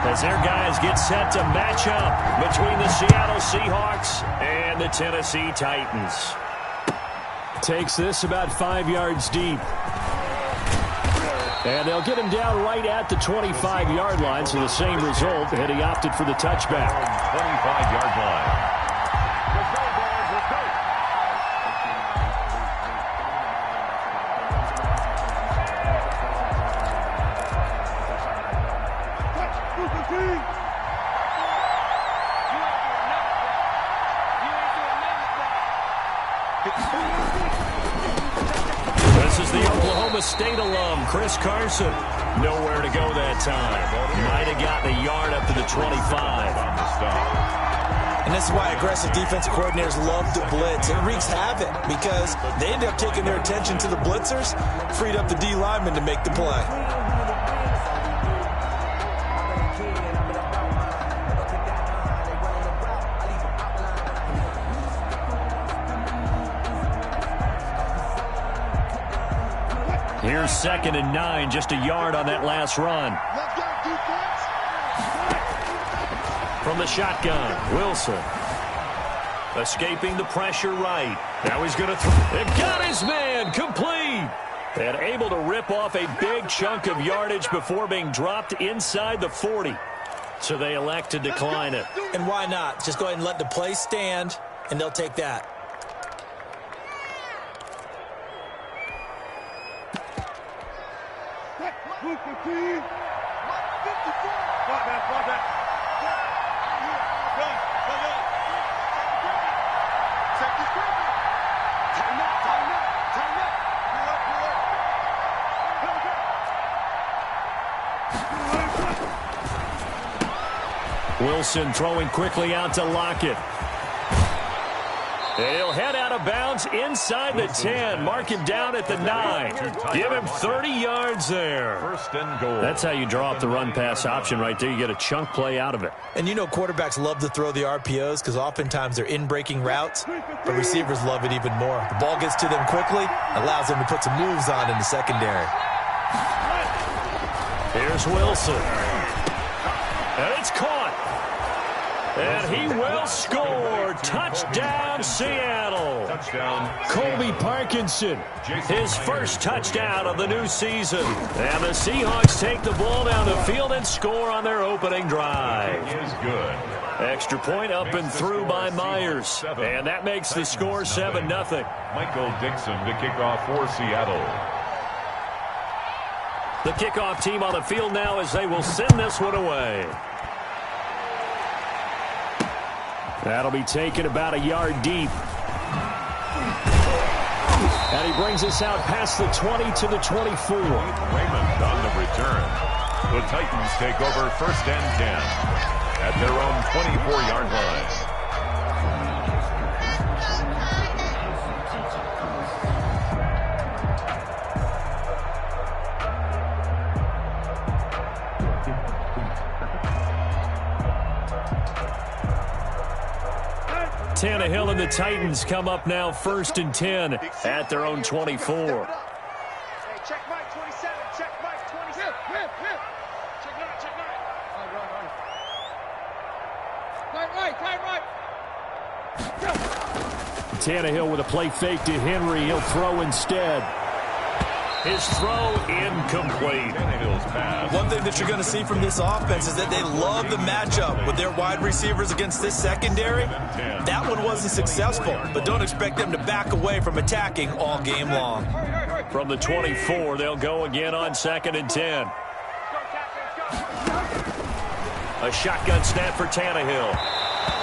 as their guys get set to match up between the Seattle Seahawks and the Tennessee Titans. Takes this about 5 yards deep. And they'll get him down right at the 25-yard line, so the same result, and he opted for the touchback. 25-yard line. This is the Oklahoma State alum, Chris Carson. Nowhere to go that time. Might have gotten a yard up to the 25. And this is why aggressive defensive coordinators love to blitz. It wreaks havoc because they end up taking their attention to the blitzers, freed up the D lineman to make the play. Here's 2nd and 9, just a yard on that last run. From the shotgun, Wilson. Escaping the pressure right. Now he's going to throw. It got his man complete. And able to rip off a big chunk of yardage before being dropped inside the 40. So they elect to decline it. And why not? Just go ahead and let the play stand, and they'll take that. Wilson throwing quickly out to Lockett. And he'll head out of bounds inside the 10. Mark him down at the 9. Give him 30 yards there. 1st and goal. That's how you draw up the run-pass option right there. You get a chunk play out of it. And you know quarterbacks love to throw the RPOs because oftentimes they're in-breaking routes, but receivers love it even more. The ball gets to them quickly, allows them to put some moves on in the secondary. Here's Wilson. And it's caught. And he will score. Touchdown, Seattle. Touchdown. Colby Parkinson, his first touchdown of the new season. And the Seahawks take the ball down the field and score on their opening drive. Is good. Extra point up and through by Myers. And that makes the score 7-0. Michael Dixon to kick off for Seattle. The kickoff team on the field now as they will send this one away. That'll be taken about a yard deep. And he brings us out past the 20 to the 24. Raymond on the return. The Titans take over 1st and 10 at their own 24-yard line. Tannehill and the Titans come up now 1st and 10 at their own 24. Hey, check Mike 27. Check Mike 27. Check right. Tannehill with a play fake to Henry. He'll throw instead. His throw incomplete. Tannehill's pass. One thing that you're going to see from this offense is that they love the matchup with their wide receivers against this secondary. That one wasn't successful, but don't expect them to back away from attacking all game long. From the 24, they'll go again on 2nd and 10. A shotgun snap for Tannehill.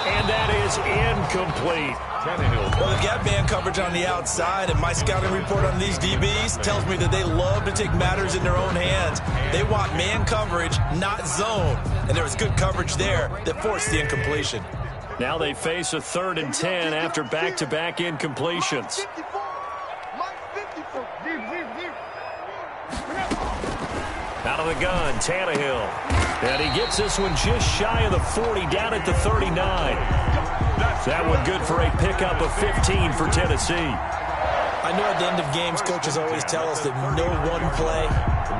And that is incomplete. Well, they've got man coverage on the outside, and my scouting report on these DBs tells me that they love to take matters in their own hands. They want man coverage, not zone. And there was good coverage there that forced the incompletion. Now they face a 3rd and 10 after back-to-back incompletions. Out of the gun, Tannehill. And he gets this one just shy of the 40, down at the 39. That one good for a pickup of 15 for Tennessee. I know at the end of games, coaches always tell us that no one play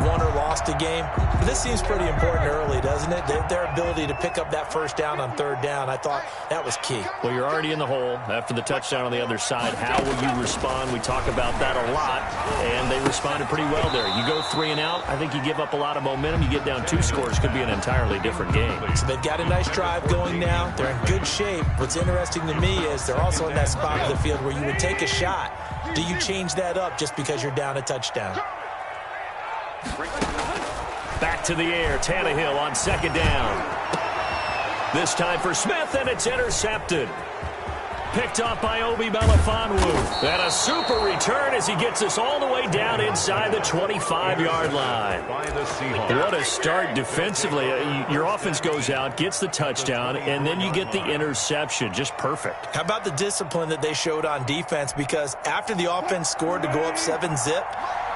won or lost a game. But this seems pretty important early, doesn't it? Their ability to pick up that first down on third down, I thought that was key. Well, you're already in the hole after the touchdown on the other side. How will you respond? We talk about that a lot, and they responded pretty well there. You go 3 and out, I think you give up a lot of momentum. You get down 2 scores, could be an entirely different game. So they've got a nice drive going now. They're in good shape. What's interesting to me is they're also in that spot of the field where you would take a shot. Do you change that up just because you're down a touchdown? Back to the air, Tannehill on second down. This time for Smith, and it's intercepted. Picked off by Obi Melifonwu. And a super return as he gets us all the way down inside the 25-yard line. What a start defensively. Your offense goes out, gets the touchdown, and then you get the interception. Just perfect. How about the discipline that they showed on defense? Because after the offense scored to go up 7-zip,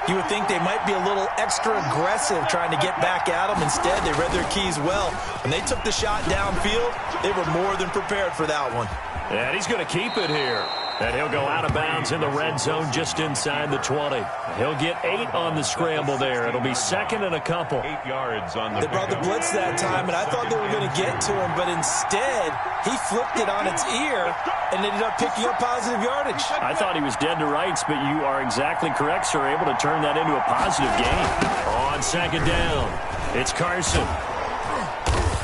you would think they might be a little extra aggressive trying to get back at them. Instead, they read their keys well. When they took the shot downfield, they were more than prepared for that one. And he's going to keep it here. And he'll go out of bounds in the red zone just inside the 20. He'll get 8 on the scramble there. It'll be second and a couple. 8 yards on the They brought the blitz that time, and I thought they were going to get to him, but instead, he flipped it on its ear and ended up picking up positive yardage. I thought he was dead to rights, but you are exactly correct, sir. Able to turn that into a positive gain. On second down, it's Carson.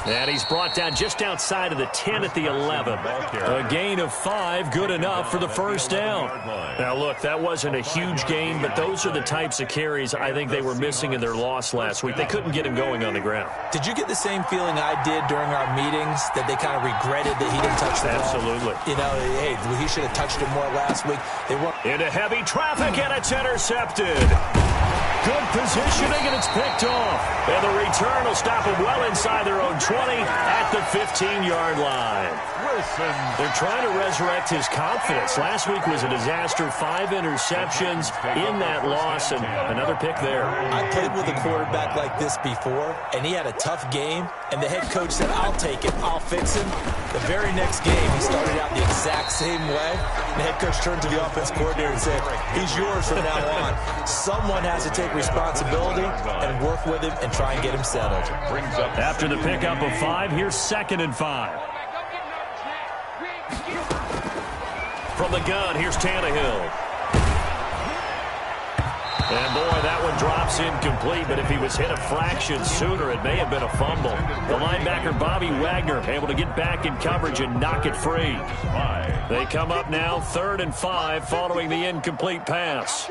And he's brought down just outside of the 10 at the 11. A gain of 5, good enough for the first down. Now, look, that wasn't a huge gain, but those are the types of carries I think they were missing in their loss last week. They couldn't get him going on the ground. Did you get the same feeling I did during our meetings, that they kind of regretted that he didn't touch the ball? Absolutely. You know, hey, he should have touched it more last week. They weren't. Into heavy traffic, and it's intercepted. Good positioning, and it's picked off. And the return will stop them well inside their own 20 at the 15-yard line. Wilson. They're trying to resurrect his confidence. Last week was a disaster. 5 interceptions in that loss, and another pick there. I played with a quarterback like this before, and he had a tough game, and the head coach said, I'll take it, I'll fix him. The very next game, he started out the exact same way. The head coach turned to the offense coordinator and said, he's yours from now on. Someone has to take responsibility and work with him and try and get him settled. After the pickup of 5, here's second and 5. From the gun, here's Tannehill. And, boy, that one drops incomplete, but if he was hit a fraction sooner, it may have been a fumble. The linebacker, Bobby Wagner, able to get back in coverage and knock it free. They come up now, 3rd and 5, following the incomplete pass.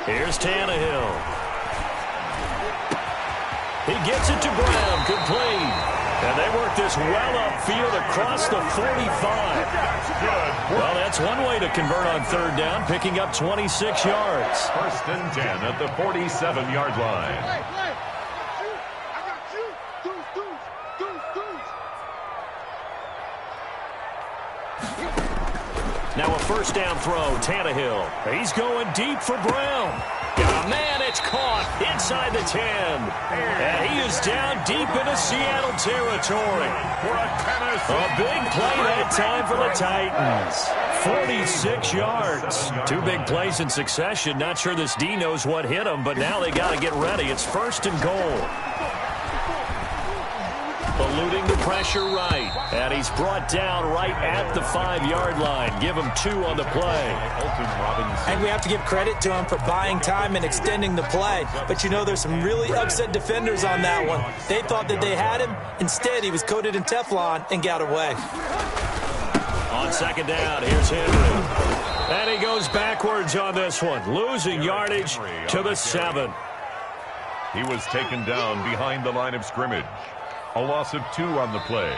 Here's Tannehill. He gets it to Brown, complete. And they work this well upfield across the 45. Well, that's one way to convert on 3rd down, picking up 26 yards. 1st and 10 at the 47-yard line. Now a 1st down throw, Tannehill. He's going deep for Brown. Man, it's caught inside the 10. And he is down deep into Seattle territory. A big play that time for the Titans. 46 yards. 2 big plays in succession. Not sure this D knows what hit him, but now they got to get ready. It's 1st and goal. Eluding the pressure right. And he's brought down right at the 5-yard line. Give him 2 on the play. And we have to give credit to him for buying time and extending the play. But, you know, there's some really upset defenders on that one. They thought that they had him. Instead, he was coated in Teflon and got away. On 2nd down, here's Henry. And he goes backwards on this one. Losing yardage to the 7. He was taken down behind the line of scrimmage. A loss of 2 on the play.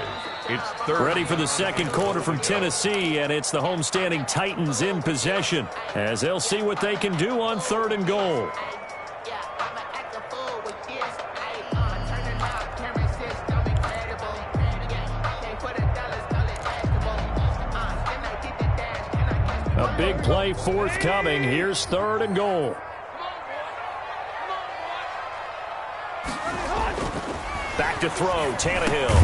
It's 3rd. Ready for the second quarter from Tennessee, and it's the homestanding Titans in possession as they'll see what they can do on 3rd and goal. A big play forthcoming. Here's 3rd and goal. Back to throw, Tannehill.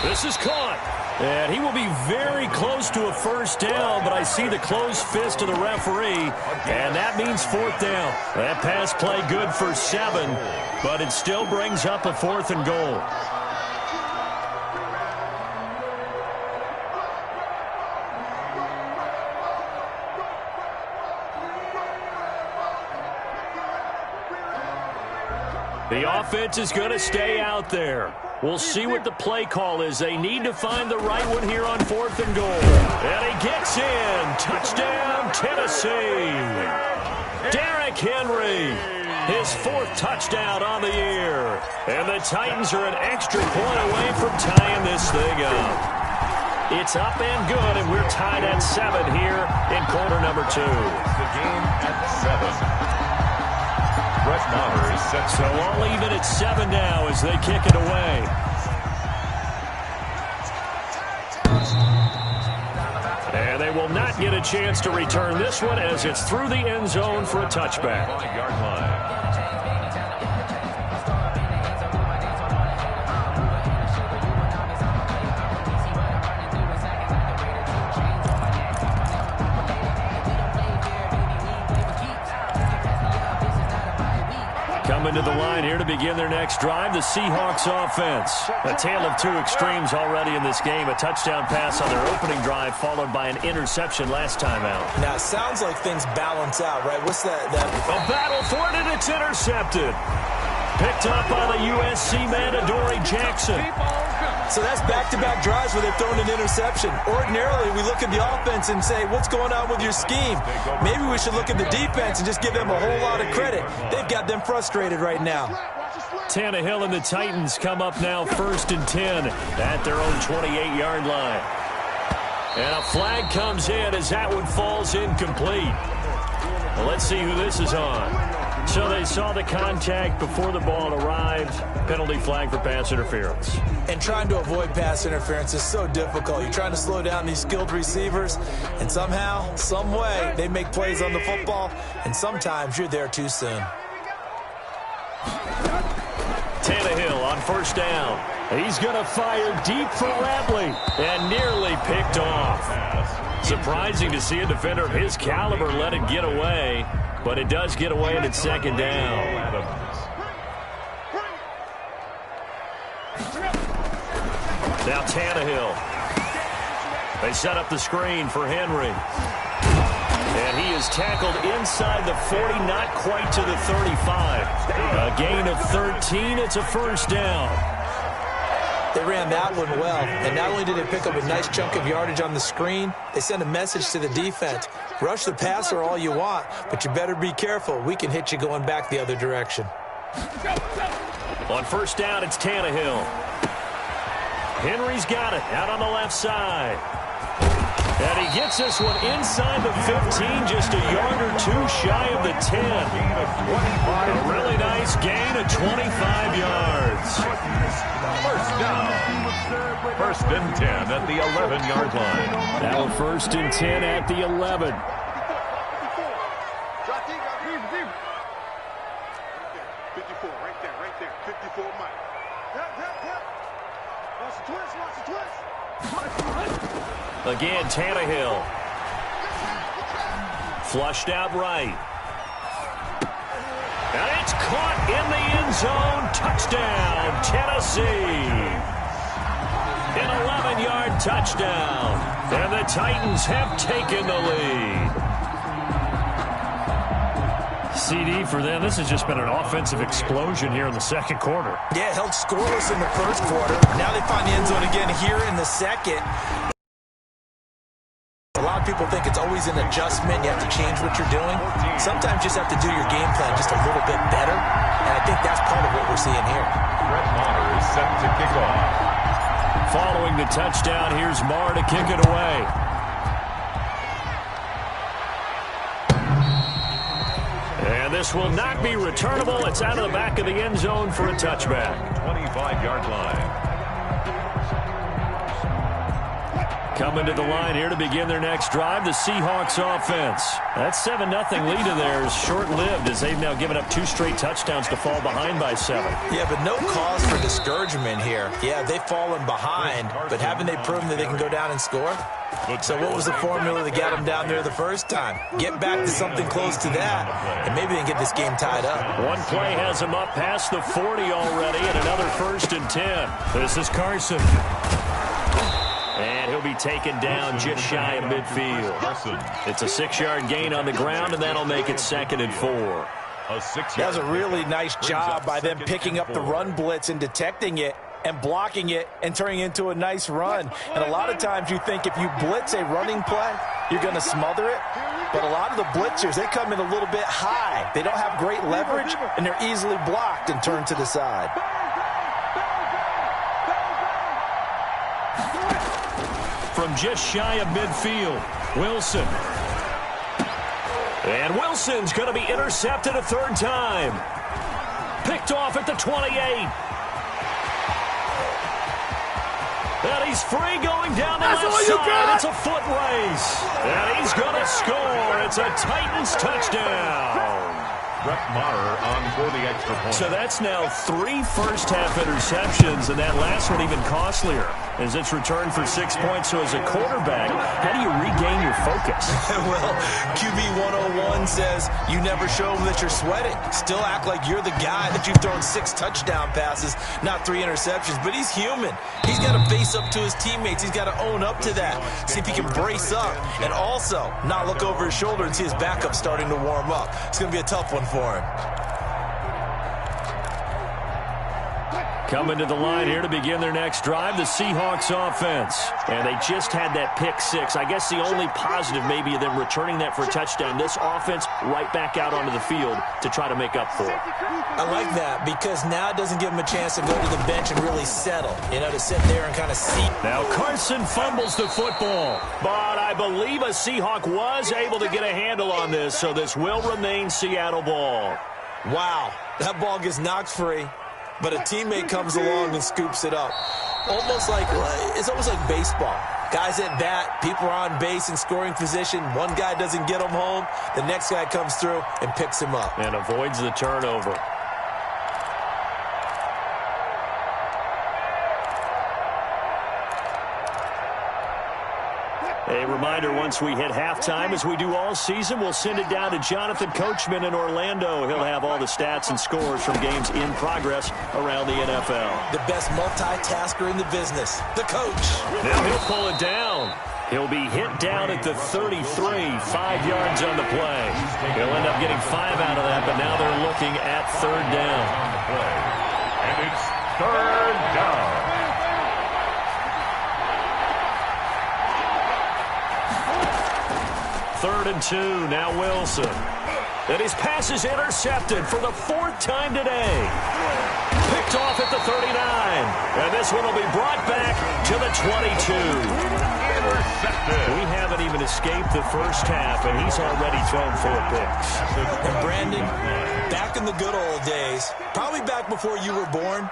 This is caught. And he will be very close to a first down, but I see the closed fist of the referee, and that means fourth down. That pass play good for 7, but it still brings up a 4th and goal. The offense is going to stay out there. We'll see what the play call is. They need to find the right one here on 4th and goal. And he gets in. Touchdown, Tennessee. Derrick Henry, his 4th touchdown on the year. And the Titans are an extra point away from tying this thing up. It's up and good, and we're tied at 7 here in quarter number 2. The game at 7. Brett Maher is set. So all even at 7 now as they kick it away. And they will not get a chance to return this one as it's through the end zone for a touchback. 5-yard line. Coming to the line here to begin their next drive, the Seahawks offense. A tale of 2 extremes already in this game. A touchdown pass on their opening drive followed by an interception last time out. Now, it sounds like things balance out, right? What's that? A battle for it, and it's intercepted. Picked up by the USC man, Adoree Jackson. So that's back-to-back drives where they've thrown an interception. Ordinarily, we look at the offense and say, what's going on with your scheme? Maybe we should look at the defense and just give them a whole lot of credit. They've got them frustrated right now. Tannehill and the Titans come up now 1st and 10 at their own 28-yard line. And a flag comes in as that one falls incomplete. Well, let's see who this is on. So they saw the contact before the ball arrived. Penalty flag for pass interference. And trying to avoid pass interference is so difficult. You're trying to slow down these skilled receivers, and somehow, some way, they make plays on the football, and sometimes you're there too soon. Tannehill on 1st down. He's going to fire deep for Ratley and nearly picked off. Surprising to see a defender of his caliber let it get away, but it does get away and it's 2nd down. Now Tannehill. They set up the screen for Henry. And he is tackled inside the 40, not quite to the 35. A gain of 13. It's a 1st down. They ran that one well, and not only did they pick up a nice chunk of yardage on the screen, they sent a message to the defense. Rush the passer all you want, but you better be careful. We can hit you going back the other direction. On 1st down, it's Tannehill. Henry's got it out on the left side. And he gets this one inside the 15, just a yard or 2 shy of the 10. A really nice gain of 25 yards. 1st down. 1st and 10 at the 11-yard line. Now 1st and 10 at the 11. Again, Tannehill. Flushed out right. And it's caught in the end zone. Touchdown, Tennessee. An 11-yard touchdown. And the Titans have taken the lead. CD for them. This has just been an offensive explosion here in the 2nd quarter. Yeah, held scoreless in the 1st quarter. Now they find the end zone again here in the 2nd. A lot of people think it's always an adjustment. You have to change what you're doing. Sometimes you just have to do your game plan just a little bit better. And I think that's part of what we're seeing here. Brett Maher is set to kick off. Following the touchdown, here's Maher to kick it away. And this will not be returnable. It's out of the back of the end zone for a touchback. 25-yard line. Coming to the line here to begin their next drive, the Seahawks offense. That 7-0 lead of theirs short-lived as they've now given up 2 straight touchdowns to fall behind by 7. Yeah, but no cause for discouragement here. Yeah, they've fallen behind, but haven't they proven that they can go down and score? So what was the formula that got them down there the first time? Get back to something close to that, and maybe they can get this game tied up. One play has them up past the 40 already, and another 1st and 10. This is Carson. And he'll be taken down just shy of midfield. It's a 6-yard gain on the ground, and that'll make it 2nd and 4. That was a really nice job by them picking up the run blitz and detecting it and blocking it and turning it into a nice run. And a lot of times you think if you blitz a running play, you're going to smother it. But a lot of the blitzers, they come in a little bit high. They don't have great leverage, and they're easily blocked and turned to the side. From just shy of midfield, Wilson. And Wilson's going to be intercepted a 3rd time. Picked off at the 28. And he's free going down the left side. It's a foot race. And he's going to score. It's a Titans touchdown. Brett Maher on for the extra point. So that's now 3 first-half interceptions, and that last one even costlier as it's returned for 6 points. So as a quarterback, how do you regain your focus? Well, QB 101 says you never show them that you're sweating. Still act like you're the guy that you've thrown 6 touchdown passes, not 3 interceptions. But he's human. He's got to face up to his teammates. He's got to own up to that. See if he can brace up and also not look over his shoulder and see his backup starting to warm up. It's going to be a tough one for him. Coming to the line here to begin their next drive, the Seahawks offense. And they just had that pick 6. I guess the only positive maybe of them returning that for a touchdown. This offense right back out onto the field to try to make up for it. I like that because now it doesn't give him a chance to go to the bench and really settle, to sit there and kind of see. Now Carson fumbles the football, but I believe a Seahawk was able to get a handle on this, so this will remain Seattle ball. Wow, that ball gets knocked free. But a teammate comes along and scoops it up. It's almost like baseball. Guys at bat, people are on base in scoring position. One guy doesn't get him home. The next guy comes through and picks him up. And avoids the turnover. A reminder, once we hit halftime, as we do all season, we'll send it down to Jonathan Coachman in Orlando. He'll have all the stats and scores from games in progress around the NFL. The best multitasker in the business, the coach. Now he'll pull it down. He'll be hit down at the 33, 5 yards on the play. He'll end up getting 5 out of that, but now they're looking at 3rd down. And it's 3rd down. 3rd and 2, now Wilson. And his pass is intercepted for the 4th time today. Picked off at the 39. And this one will be brought back to the 22. We haven't even escaped the first half, and he's already thrown 4 picks. And Brandon, back in the good old days, probably back before you were born,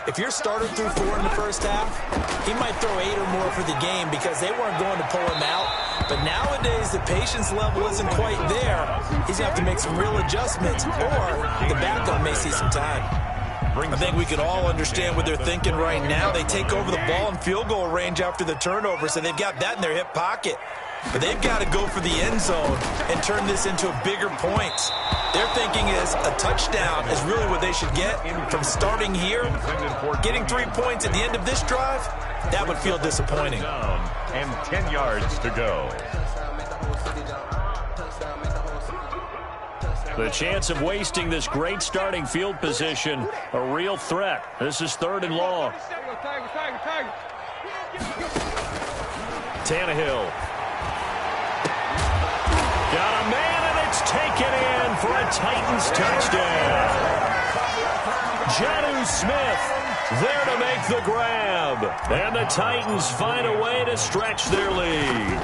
if your starter threw 4 in the first half, he might throw 8 or more for the game because they weren't going to pull him out. But nowadays, the patience level isn't quite there. He's going to have to make some real adjustments, or the backup may see some time. I think we can all understand what they're thinking right now. They take over the ball in field goal range after the turnover, so they've got that in their hip pocket. But they've got to go for the end zone and turn this into bigger points. Their thinking is a touchdown is really what they should get from starting here. Getting 3 points at the end of this drive, that would feel disappointing. And 10 yards to go. The chance of wasting this great starting field position, a real threat. This is 3rd and long. Tannehill. Got a man, and it's taken in for a Titans touchdown. Jonnu Smith there to make the grab. And the Titans find a way to stretch their lead.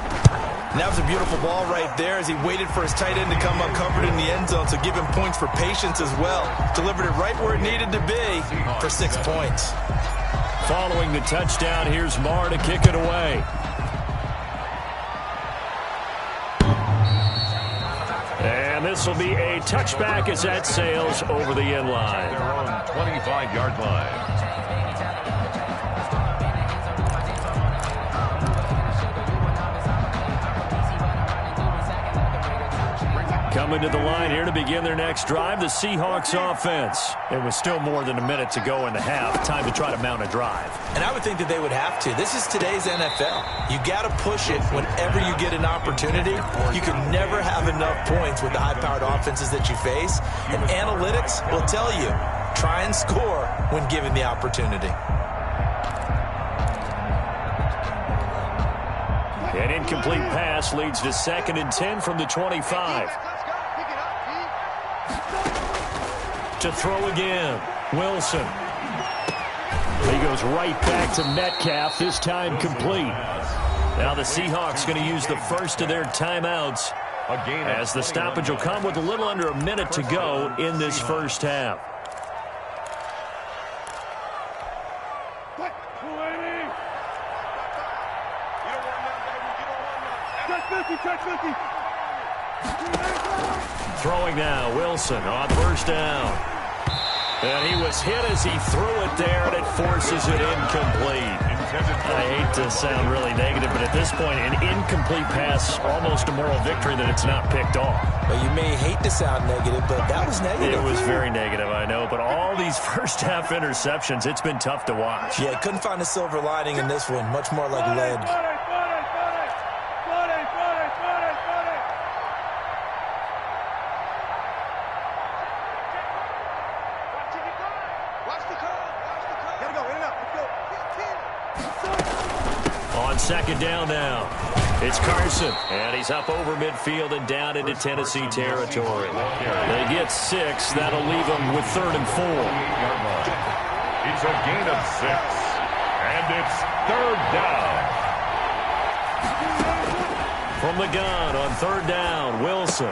And that was a beautiful ball right there as he waited for his tight end to come up covered in the end zone, so give him points for patience as well. Delivered it right where it needed to be for 6 points. Following the touchdown, here's Maher to kick it away. this will be a touchback as that sails over the end line. Their own 25-yard line. Coming to the line here to begin their next drive, the Seahawks offense. It was still more than a minute to go in the half. Time to try to mount a drive. And I would think that they would have to. This is today's NFL. You got to push it whenever you get an opportunity. You can never have enough points with the high-powered offenses that you face. And analytics will tell you, try and score when given the opportunity. An incomplete pass leads to 2nd and 10 from the 25. To throw again, Wilson. He goes right back to Metcalf, this time complete. Now the Seahawks going to use the first of their timeouts as the stoppage will come with a little under a minute to go in this first half. Throwing now, Wilson on first down. And he was hit as he threw it there, and it forces it incomplete. I hate to sound really negative, but at this point, an incomplete pass, almost a moral victory that it's not picked off. Well, you may hate to sound negative, but that was negative. It was very negative, I know. But all these first-half interceptions, it's been tough to watch. Yeah, couldn't find a silver lining in this one. Much more like lead. On second down now, it's Carson, and he's up over midfield and down into Tennessee territory. They get 6. That'll leave them with 3rd and 4. It's a gain of 6, and it's 3rd down. From the gun on 3rd down, Wilson.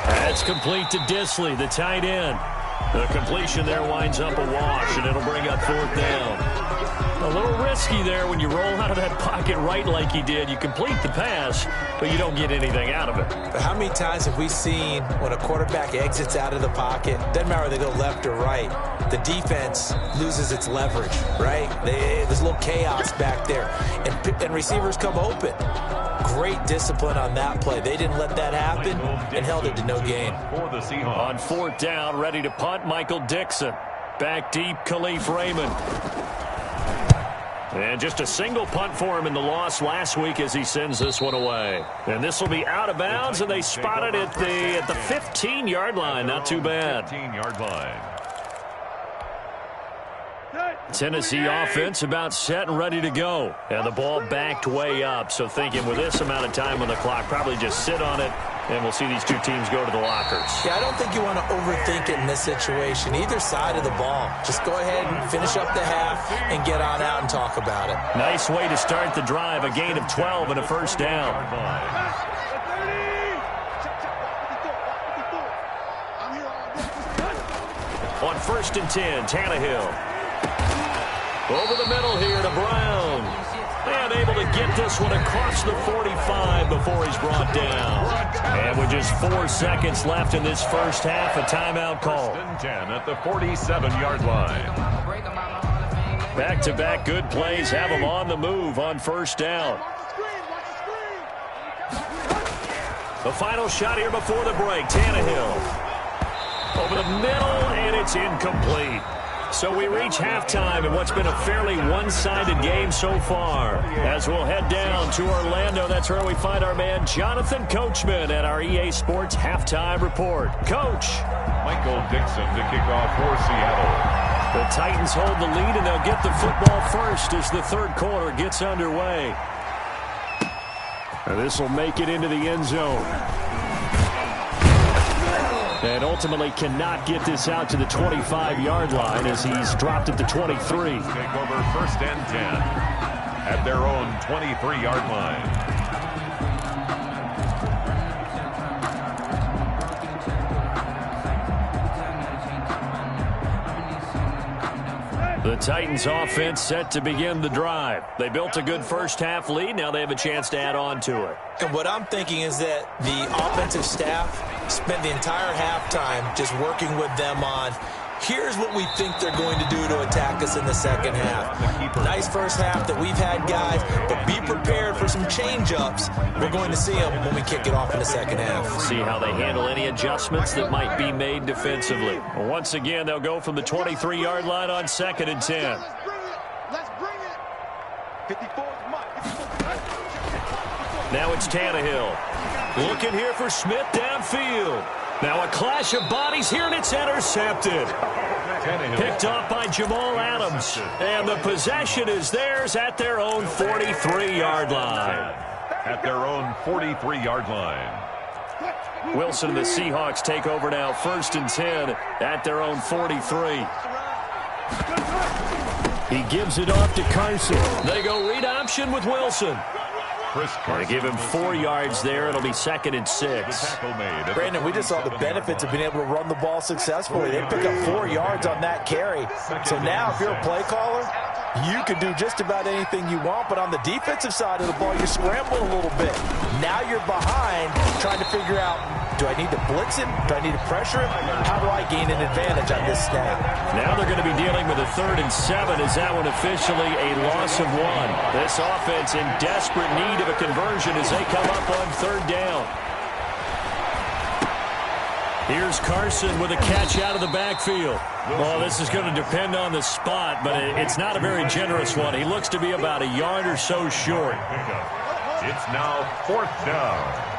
That's complete to Disley, the tight end. The completion there winds up a wash, and it'll bring up 4th down. A little risky there when you roll out of that pocket right like he did. You complete the pass, but you don't get anything out of it. But how many times have we seen when a quarterback exits out of the pocket, doesn't matter whether they go left or right, the defense loses its leverage, right? There's a little chaos back there, and receivers come open. Great discipline on that play. They didn't let that happen and held it to no gain. On 4th down, ready to punt, Michael Dixon. Back deep, Khalif Raymond. And just a single punt for him in the loss last week as he sends this one away. And this will be out of bounds, and they spot it at the 15-yard line. Not too bad. 15-yard line. Tennessee offense about set and ready to go. And the ball backed way up. So thinking with this amount of time on the clock, probably just sit on it, and we'll see these two teams go to the lockers. Yeah, I don't think you want to overthink it in this situation. Either side of the ball. Just go ahead and finish up the half and get on out and talk about it. Nice way to start the drive. A gain of 12 and a first down. On 1st and 10, Tannehill. Over the middle here to Brown. And able to get this one across the 45 before he's brought down. And with just 4 seconds left in this first half, a timeout call. 1st and 10 at the 47-yard line. Back-to-back good plays have them on the move on 1st down. The final shot here before the break. Tannehill. Over the middle, and it's incomplete. So we reach halftime in what's been a fairly one-sided game so far. As we'll head down to Orlando, that's where we find our man Jonathan Coachman at our EA Sports Halftime Report. Coach. Michael Dixon to kick off for Seattle. The Titans hold the lead, and they'll get the football first as the 3rd quarter gets underway. And this will make it into the end zone. And ultimately cannot get this out to the 25-yard line as he's dropped at the 23. Take over 1st and 10 at their own 23-yard line. The Titans offense set to begin the drive. They built a good first half lead. Now they have a chance to add on to it. And what I'm thinking is that the offensive staff spent the entire halftime just working with them on, here's what we think they're going to do to attack us in the second half. Nice first half that we've had, guys, but be prepared for some change-ups. We're going to see them when we kick it off in the second half. See how they handle any adjustments that might be made defensively. Once again, they'll go from the 23-yard line on 2nd and 10. Let's bring it. 54 is Mike. Now it's Tannehill. Looking here for Smith downfield. Now a clash of bodies here, and it's intercepted. Picked off by Jamal Adams. And the possession is theirs at their own 43-yard line. At their own 43-yard line. Wilson and the Seahawks take over now, 1st and 10 at their own 43. He gives it off to Carson. They go read option with Wilson. They give him 4 yards there. It'll be 2nd and 6. Brandon, we just saw the benefits of being able to run the ball successfully. They pick up 4 yards on that carry. So now if you're a play caller, you can do just about anything you want, but on the defensive side of the ball, you're scrambling a little bit. Now you're behind trying to figure out, do I need to blitz him? Do I need to pressure him? How do I gain an advantage on this snap? Now they're going to be dealing with a 3rd and 7. Is that one officially a loss of 1? This offense in desperate need of a conversion as they come up on 3rd down. Here's Carson with a catch out of the backfield. Well, this is going to depend on the spot, but it's not a very generous one. He looks to be about a yard or so short. It's now 4th down.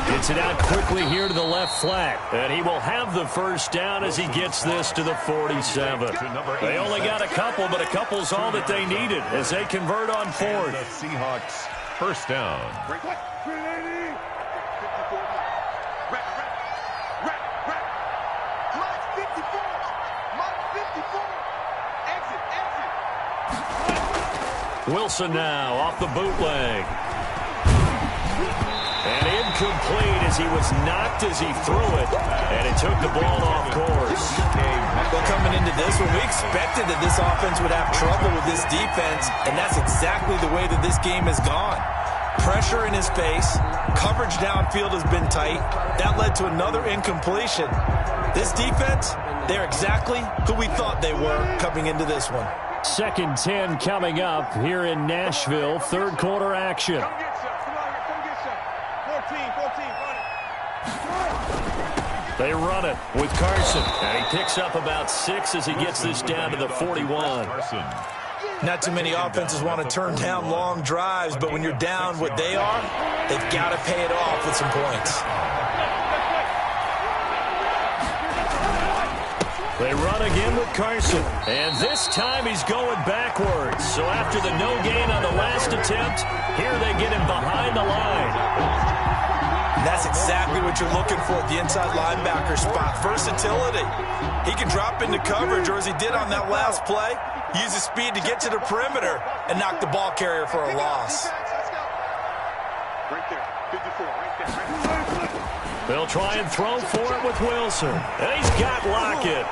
Gets it out quickly here to the left flat. And he will have the 1st down as he gets this to the 47. They only got a couple, but a couple's all that they needed as they convert on 4th. The Seahawks 1st down. Wilson now off the bootleg. And incomplete as he was knocked as he threw it. And it took the ball off course. Well, coming into this one, we expected that this offense would have trouble with this defense, and that's exactly the way that this game has gone. Pressure in his face. Coverage downfield has been tight. That led to another incompletion. This defense, they're exactly who we thought they were coming into this one. 2nd 10 coming up here in Nashville. 3rd quarter action. They run it with Carson, and he picks up about 6 as he gets this down to the 41. Not too many offenses want to turn down long drives, but when you're down what they are, they've got to pay it off with some points. They run again with Carson, and this time he's going backwards. So after the no gain on the last attempt, here they get him behind the line. That's exactly what you're looking for at the inside linebacker spot. Versatility. He can drop into coverage, or as he did on that last play, use his speed to get to the perimeter and knock the ball carrier for a loss. Right there. 54. Right there. They'll try and throw for it with Wilson. And he's got Lockett.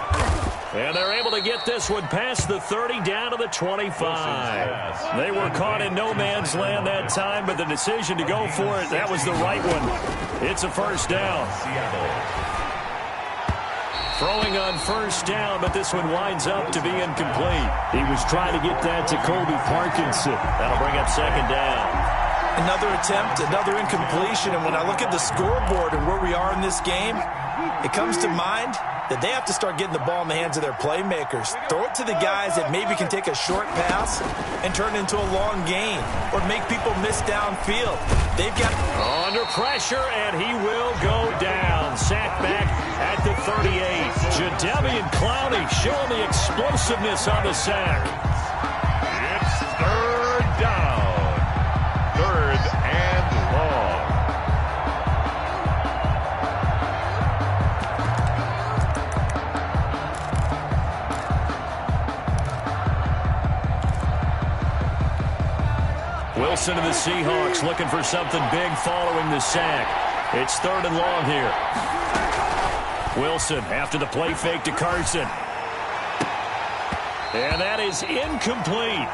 And they're able to get this one past the 30 down to the 25. They were caught in no man's land that time, but the decision to go for it, that was the right one. It's a 1st down. Throwing on 1st down, but this one winds up to be incomplete. He was trying to get that to Colby Parkinson. That'll bring up 2nd down. Another attempt, another incompletion, and when I look at the scoreboard and where we are in this game, it comes to mind that they have to start getting the ball in the hands of their playmakers. Throw it to the guys that maybe can take a short pass and turn it into a long gain or make people miss downfield. They've got under pressure, and he will go down. Sacked back at the 38. Jadeveon Clowney showing the explosiveness on the sack. It's 3rd down. 3rd and long. Wilson and the Seahawks looking for something big following the sack. It's 3rd and long here. Wilson after the play fake to Carson. And that is incomplete.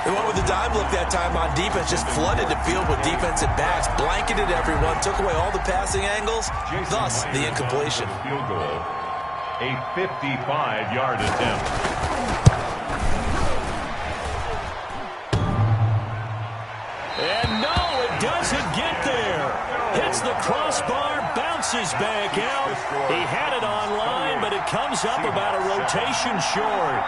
They went with the dime look that time on defense, just flooded the field with defensive backs, blanketed everyone, took away all the passing angles, thus the incompletion. Field goal, a 55-yard attempt. And no, it doesn't get there. Hits the crossbar, bounces back out. He had it on line, but it comes up about a rotation short.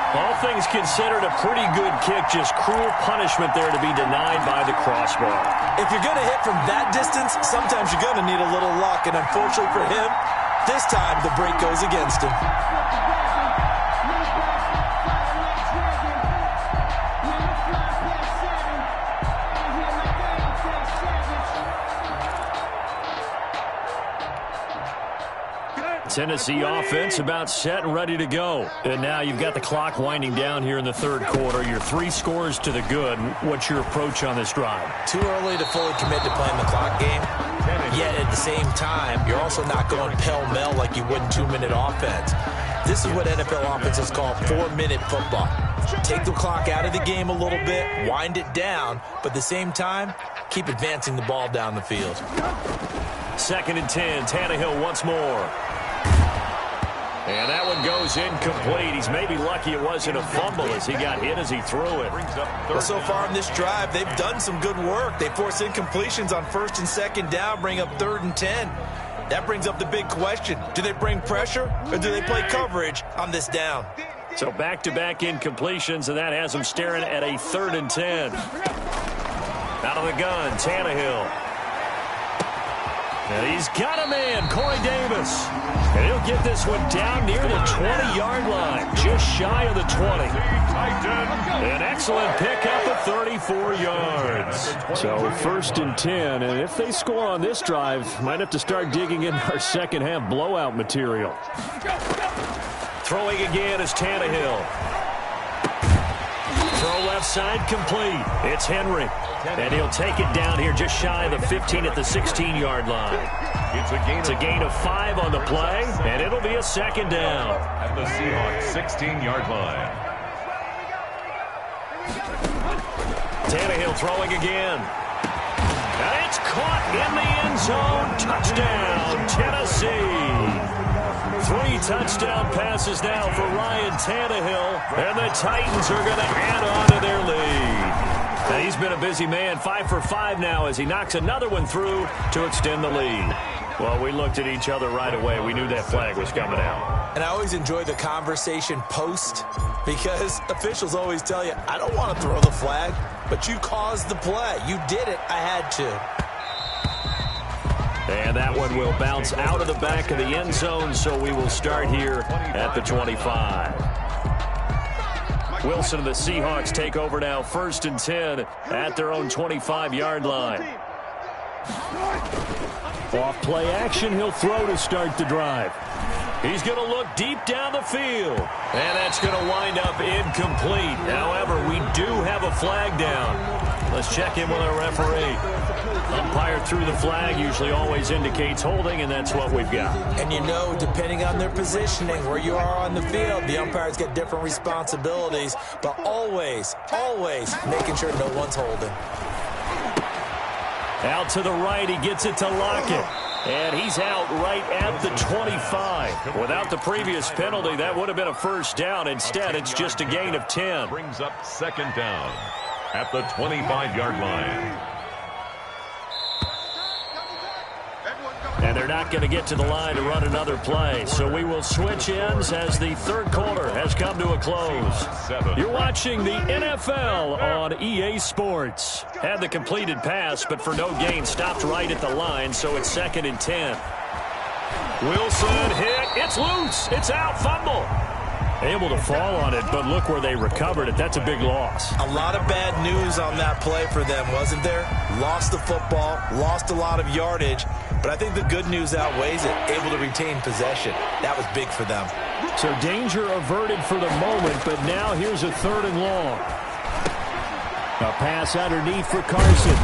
All things considered, a pretty good kick, just cruel punishment there to be denied by the crossbar. If you're going to hit from that distance, sometimes you're going to need a little luck, and unfortunately for him, this time the break goes against him. Tennessee offense about set and ready to go. And now you've got the clock winding down here in the third quarter. Your 3 scores to the good. What's your approach on this drive? Too early to fully commit to playing the clock game. Yet at the same time, you're also not going pell-mell like you would in 2-minute offense. This is what NFL offenses call 4-minute football. Take the clock out of the game a little bit, wind it down, but at the same time, keep advancing the ball down the field. 2nd and 10, Tannehill once more. And that one goes incomplete. He's maybe lucky it wasn't a fumble as he got hit as he threw it. Well, so far in this drive, they've done some good work. They force incompletions on 1st and 2nd down, bring up 3rd and 10. That brings up the big question. Do they bring pressure or do they play coverage on this down? So back-to-back incompletions, and that has him staring at a 3rd and 10. Out of the gun, Tannehill. And he's got a man, Corey Davis. And he'll get this one down near the 20-yard line, just shy of the 20. An excellent pickup of 34 yards. So 1st and 10, and if they score on this drive, might have to start digging in our second-half blowout material. Throwing again is Tannehill. Throw left side complete. It's Henry. And he'll take it down here just shy of the 15 at the 16-yard line. It's a gain of 5 on the play, and it'll be a 2nd down. At the Seahawks 16-yard line. Tannehill throwing again. And it's caught in the end zone. Touchdown, Tennessee. 3 touchdown passes now for Ryan Tannehill, and the Titans are going to add on to their lead. And he's been a busy man, 5 for 5 now as he knocks another one through to extend the lead. Well, we looked at each other right away. We knew that flag was coming out. And I always enjoy the conversation post because officials always tell you, I don't want to throw the flag, but you caused the play. You did it. I had to. And that one will bounce out of the back of the end zone, so we will start here at the 25. Wilson and the Seahawks take over now, 1st and 10 at their own 25-yard line. Off play action, he'll throw to start the drive. He's going to look deep down the field. And that's going to wind up incomplete. However, we do have a flag down. Let's check in with our referee. Umpire threw the flag, usually always indicates holding, and that's what we've got. And you know, depending on their positioning, where you are on the field, the umpires get different responsibilities, but always making sure no one's holding. Out to the right, he gets it to Lockett. And he's out right at the 25. Without the previous penalty, that would have been a 1st down. Instead, it's just a gain of 10. Brings up 2nd down at the 25-yard line. And they're not going to get to the line to run another play. So we will switch ends as the 3rd quarter has come to a close. You're watching the NFL on EA Sports. Had the completed pass, but for no gain, stopped right at the line, so it's 2nd and 10. Wilson hit. It's loose. It's out. Fumble. Able to fall on it, but look where they recovered it. That's a big loss. A lot of bad news on that play for them, wasn't there? Lost the football, lost a lot of yardage, but I think the good news outweighs it. Able to retain possession. That was big for them. So danger averted for the moment, but now here's a 3rd and long. A pass underneath for Carson.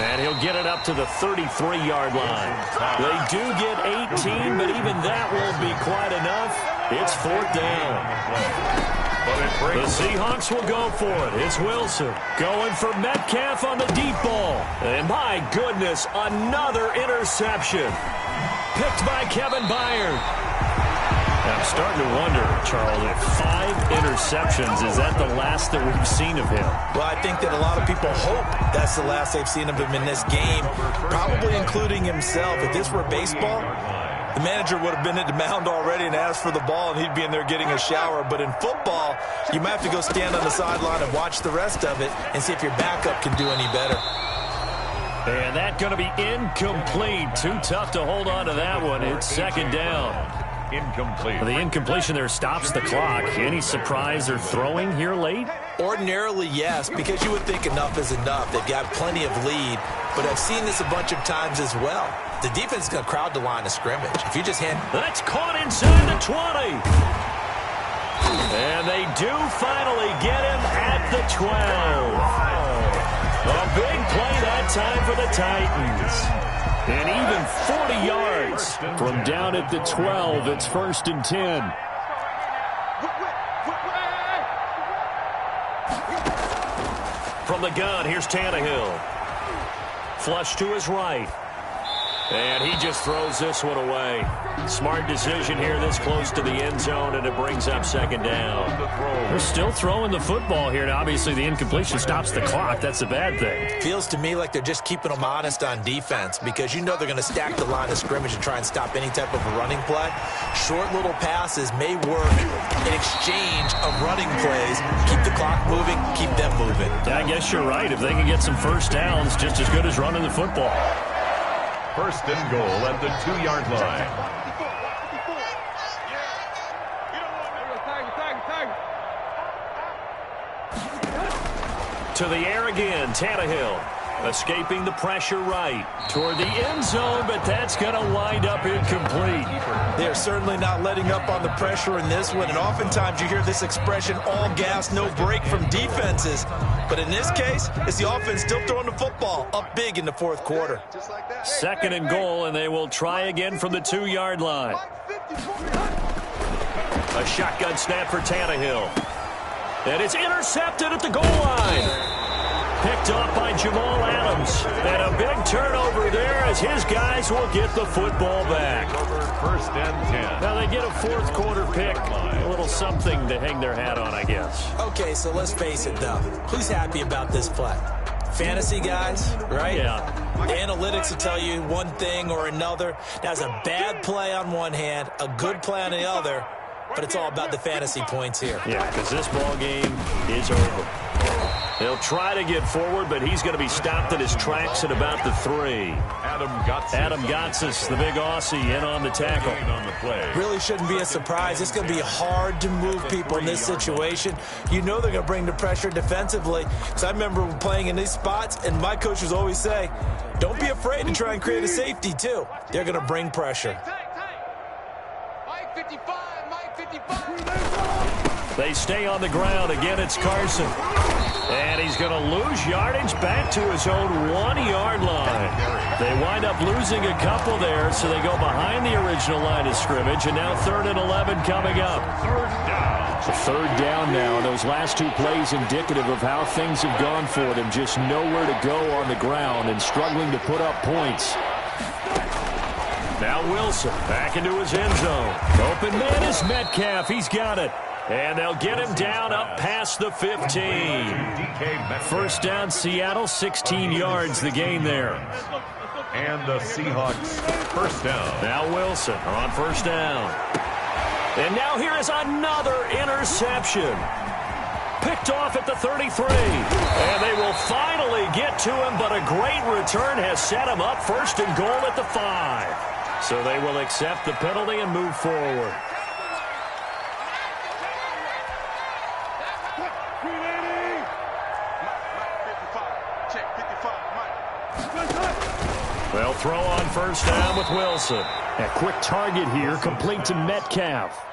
And he'll get it up to the 33-yard line. They do get 18, but even that won't be quite enough. It's 4th down. but it The breaks. Seahawks will go for it. It's Wilson going for Metcalf on the deep ball. And my goodness, another interception. Picked by Kevin Byard. I'm starting to wonder, Charles, if 5 interceptions, is that the last that we've seen of him? Well, I think that a lot of people hope that's the last they've seen of him in this game, probably including himself. If this were baseball, the manager would have been at the mound already and asked for the ball, and he'd be in there getting a shower. But in football, you might have to go stand on the sideline and watch the rest of it and see if your backup can do any better. And that's going to be incomplete. Too tough to hold on to that one. It's second down. Incomplete. The incompletion there stops the clock. Any surprise they're throwing here late? Ordinarily, yes, because you would think enough is enough. They've got plenty of lead, but I've seen this a bunch of times as well. The defense is going to crowd the line of scrimmage. If you just hand... That's caught inside the 20. And they do finally get him at the 12. A big play that time for the Titans. And even 40 yards from down at the 12. It's 1st and 10. From the gun, here's Tannehill. Flush to his right. And he just throws this one away. Smart decision here this close to the end zone, and it brings up second down. They're still throwing the football here, and obviously the incompletion stops the clock. That's a bad thing. Feels to me like they're just keeping them honest on defense, because you know they're going to stack the line of scrimmage and try and stop any type of a running play. Short little passes may work in exchange of running plays. Keep the clock moving, keep them moving. Yeah, I guess you're right. If they can get some first downs, just as good as running the football. 1st and goal at the 2-yard line. To the air again, Tannehill. Escaping the pressure right toward the end zone, but that's going to wind up incomplete. They're certainly not letting up on the pressure in this one, and oftentimes you hear this expression, all gas, no break from defenses. But in this case, it's the offense still throwing the football up big in the 4th quarter. 2nd and goal, and they will try again from the 2-yard line. A shotgun snap for Tannehill. And it's intercepted at the goal line. Picked off by Jamal Adams. And a big turnover there as his guys will get the football back. 1st and 10. Now they get a 4th quarter pick. A little something to hang their hat on, I guess. Okay, so let's face it, though. Who's happy about this play? Fantasy guys, right? Yeah. Analytics will tell you one thing or another. That's a bad play on one hand, a good play on the other, but it's all about the fantasy points here. Yeah, because this ball game is over. He'll try to get forward, but he's going to be stopped in his tracks at about the 3. Adam Gotsis, the big Aussie, in on the tackle. On the play. Really shouldn't be a surprise. It's going to be hard to move people in this situation. You know they're going to bring the pressure defensively. Because I remember playing in these spots, and my coaches always say, don't be afraid to try and create a safety, too. They're going to bring pressure. Mike 55, Mike 55. They stay on the ground. Again, it's Carson. And he's going to lose yardage back to his own 1-yard line. They wind up losing a couple there, so they go behind the original line of scrimmage, and now 3rd and 11 coming up. 3rd down now, and those last 2 plays indicative of how things have gone for them. Just nowhere to go on the ground and struggling to put up points. Now Wilson back into his end zone. Open man is Metcalf. He's got it. And they'll get him down up past the 15. 1st down, Seattle, 16 yards the gain there. And the Seahawks 1st down. Now Wilson on 1st down. And now here is another interception. Picked off at the 33. And they will finally get to him, but a great return has set him up 1st and goal at the 5. So they will accept the penalty and move forward. Well, throw on first down with Wilson. A quick target here, complete to Metcalf.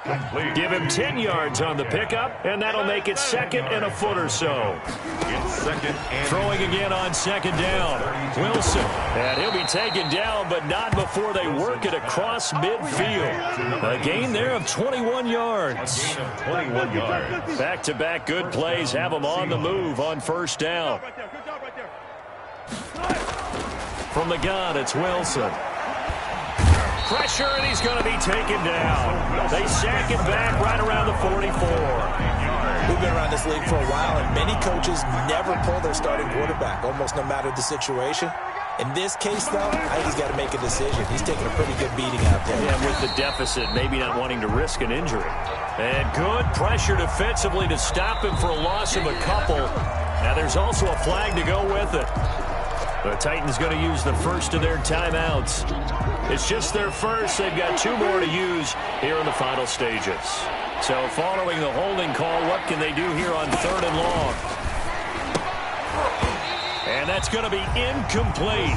Give him 10 yards on the pickup, and that'll make it 2nd and a foot or so. It's 2nd and Throwing again on 2nd down. Wilson. And he'll be taken down, but not before they work it across midfield. A gain there of 21 yards. 21 yards. Back-to-back good plays have them on the move on first down. From the gun, it's Wilson. Pressure, and he's going to be taken down. They sack him back right around the 44. We've been around this league for a while, and many coaches never pull their starting quarterback, almost no matter the situation. In this case, though, I think he's got to make a decision. He's taking a pretty good beating out there. Yeah, with the deficit, maybe not wanting to risk an injury. And good pressure defensively to stop him for a loss of a couple. Now there's also a flag to go with it. The Titans going to use the first of their timeouts. It's just their first. They've got 2 more to use here in the final stages. So following the holding call, what can they do here on 3rd and long? And that's going to be incomplete.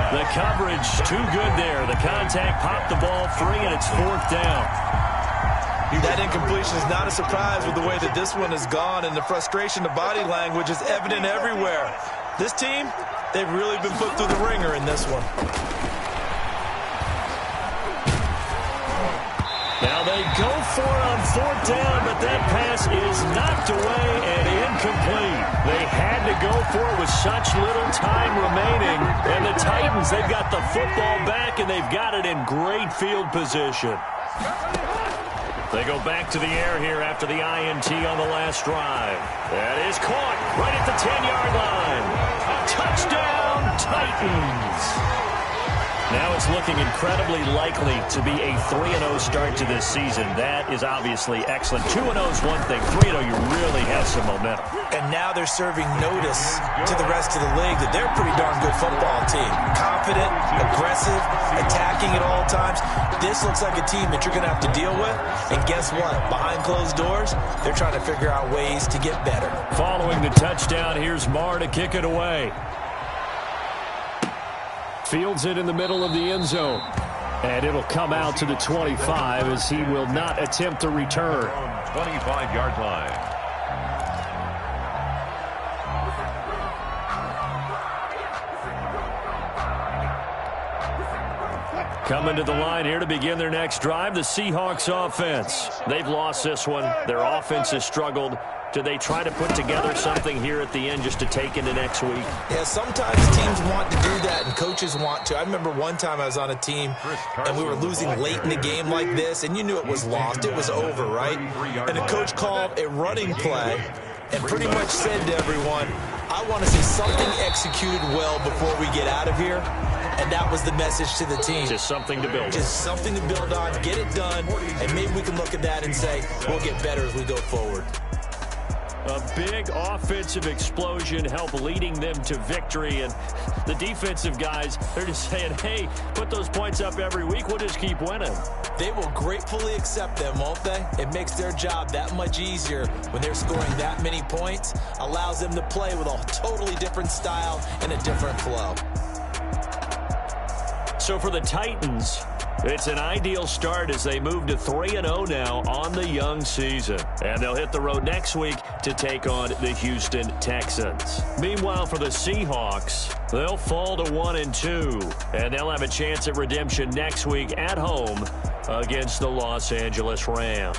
The coverage too good there. The contact popped the ball free, and it's 4th down. That incompletion is not a surprise with the way that this one has gone, and the frustration, the body language is evident everywhere. This team, they've really been put through the ringer in this one. Now they go for it on 4th down, but that pass is knocked away and incomplete. They had to go for it with such little time remaining. And the Titans, they've got the football back, and they've got it in great field position. They go back to the air here after the INT on the last drive. That is caught right at the 10-yard line. Touchdown, Titans. Now it's looking incredibly likely to be a 3-0 start to this season. That is obviously excellent. 2-0 is one thing. 3-0, you really have some momentum. And now they're serving notice to the rest of the league that they're a pretty darn good football team. Confident, aggressive, attacking at all times. This looks like a team that you're going to have to deal with. And guess what? Behind closed doors, they're trying to figure out ways to get better. Following the touchdown, here's Marr to kick it away. Fields it in the middle of the end zone. And it'll come out to the 25 as he will not attempt to return. 25-yard line. Coming to the line here to begin their next drive, the Seahawks offense. They've lost this one. Their offense has struggled. Do they try to put together something here at the end just to take into next week? Yeah, sometimes teams want to do that and coaches want to. I remember one time I was on a team and we were losing late in the game like this, and you knew it was lost. It was over, right? And the coach called a running play and pretty much said to everyone, I want to see something executed well before we get out of here. And that was the message to the team. Just something to build on. Just something to build on, get it done, and maybe we can look at that and say, we'll get better as we go forward. A big offensive explosion helped leading them to victory. And the defensive guys, they're just saying, hey, put those points up every week. We'll just keep winning. They will gratefully accept them, won't they? It makes their job that much easier when they're scoring that many points. Allows them to play with a totally different style and a different flow. So for the Titans, it's an ideal start as they move to 3-0 now on the young season. And they'll hit the road next week to take on the Houston Texans. Meanwhile, for the Seahawks, they'll fall to 1-2. And they'll have a chance at redemption next week at home against the Los Angeles Rams.